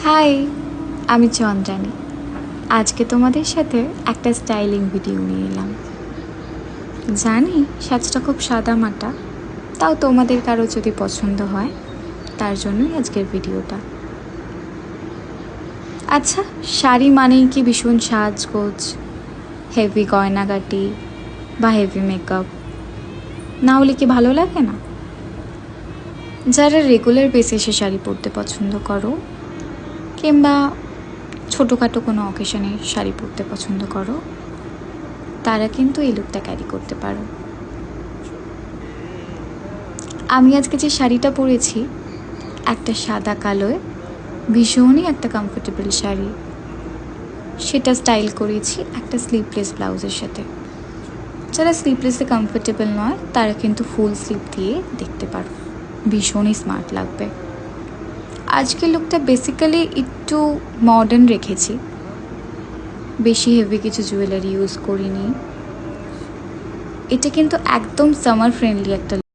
High, আমি চন্দ্রানী। আজকে তোমাদের সাথে একটা স্টাইলিং ভিডিও নিয়ে এলাম। জানি সাজটা খুব সাদামাটা, তাও তোমাদের কারো যদি পছন্দ হয় তার জন্যই আজকের ভিডিওটা। আচ্ছা, শাড়ি মানেই কি ভীষণ সাজগোজ, হেভি গয়নাগাটি বা হেভি মেকআপ না হলে কি ভালো লাগে না? যারা রেগুলার বেসিসে শাড়ি পরতে পছন্দ করো কিংবা ছোটোখাটো কোনো অকেশনে শাড়ি পরতে পছন্দ করো, তারা কিন্তু এই লুকটা ক্যারি করতে পারো। আমি আজকে যে শাড়িটা পরেছি একটা সাদা কালোয় ভীষণই একটা কমফোর্টেবল শাড়ি, সেটা স্টাইল করেছি একটা স্লিভলেস ব্লাউজের সাথে। যারা স্লিভলেসে কমফোর্টেবল নয় তারা কিন্তু ফুল স্লিভ দিয়ে দেখতে পারো, ভীষণই স্মার্ট লাগবে। আজকের লুকটা বেসিক্যালি একটু মডার্ন রেখেছি, বেশি হেভি কিছু জুয়েলারি ইউজ করিনি। এটা কিন্তু একদম সামার ফ্রেন্ডলি একটা